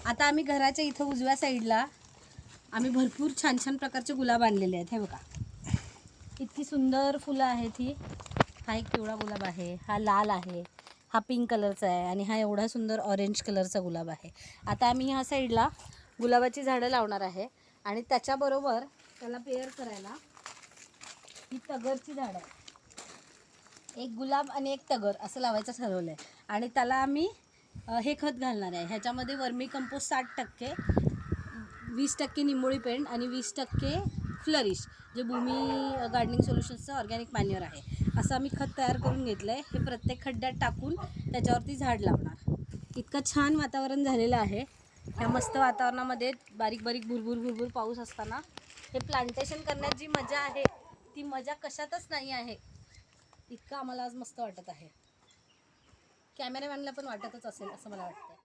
आता आम्ही घराच्या इथं उजव्या साईडला आम्ही भरपूर छान छान प्रकारचे गुलाब आणलेले आहेत. हे बघा इतकी सुंदर फुलं आहेत ही. हा एक पिवळा गुलाब आहे, हा लाल आहे, हा पिंक कलरचा आहे आणि हा एवढा सुंदर ऑरेंज कलरचा गुलाब आहे. आता आम्ही ह्या साईडला गुलाबाची झाडं लावणार आहे आणि त्याच्याबरोबर त्याला पेअर करायला ही तगरची झाडं आहे. एक गुलाब आणि एक तगर असं लावायचं ठरवलं आहे आणि त्याला आम्ही हे खत घालणार आहे. ह्याच्यामध्ये वर्मी कंपोस्ट 60%, 20% निंबोळी पेंड आणि 20% फ्लरिश जे भूमी गार्डनिंग सोल्युशन्सचं ऑर्गॅनिक मॅन्युअर आहे. असं आम्ही खत तयार करून घेतलं आहे. हे प्रत्येक खड्ड्यात टाकून त्याच्यावरती झाड लावणार. इतकं छान वातावरण झालेलं आहे. ह्या मस्त वातावरणामध्ये बारीक बारीक भुरभुर पाऊस असताना हे प्लांटेशन करण्यात जी मजा आहे ती मजा कशातच नाही आहे. इतकं आम्हाला आज मस्त वाटत आहे. कॅमेरामॅनला पण वाटतच असेल असं मला वाटतं.